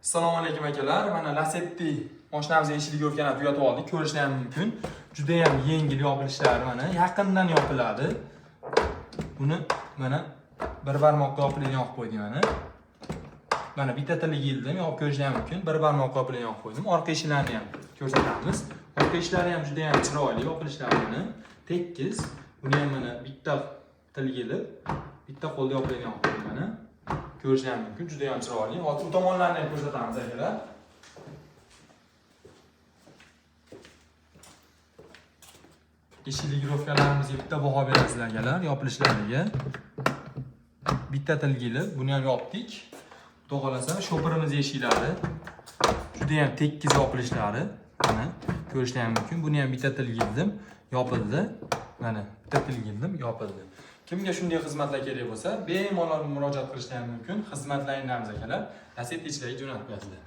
Assalomu alaykum akalar. Mana Lacetti mashinamizning eshigini o'rganib tugatib oldik. Ko'rishlar ham mumkin. Juda ham yengil yopilishlari mana yaqindan yopiladi. Buni mana bir barmoqqa yopilgan yoqib qo'ydim mana. Mana bitta tiliga yildim, yopib ko'rishlar ham mumkin. Bir barmoqqa yopilgan yoqib qo'ydim. Orqa eshiklarini ham ko'rsatamiz. Orqa eshiklari ham juda ham chiroyli yopilishlari mana. Tekis. Buni ham mana bitta tiliga yilib, bitta qo'lda yopilgan yoqib qo'ydim mana. Ko'rishlar ham mumkin, juda ham chiroyli. Hozir u tomonlarni ham ko'rsatamiz akalar. Eshik ligirovkalarimizga bitta baho berasizlar akalar, yopilishlariga. Bitta tilgili, buni ham yopdik. Xudo xolasa, shopirimiz eshiklari juda ham tekis yopilishlari. Mana ko'rishlar ham mumkin. Buni ham bitta tilgildim, yopildi. Mana bitta tilgildim, yopildi. Kimga shunday xizmatlar kerak bo'lsa, bemalol murojaat qilishlari mumkin. Xizmatlaringiz akalar, Lacetti ichidagi jo'natib qo'yasizlar.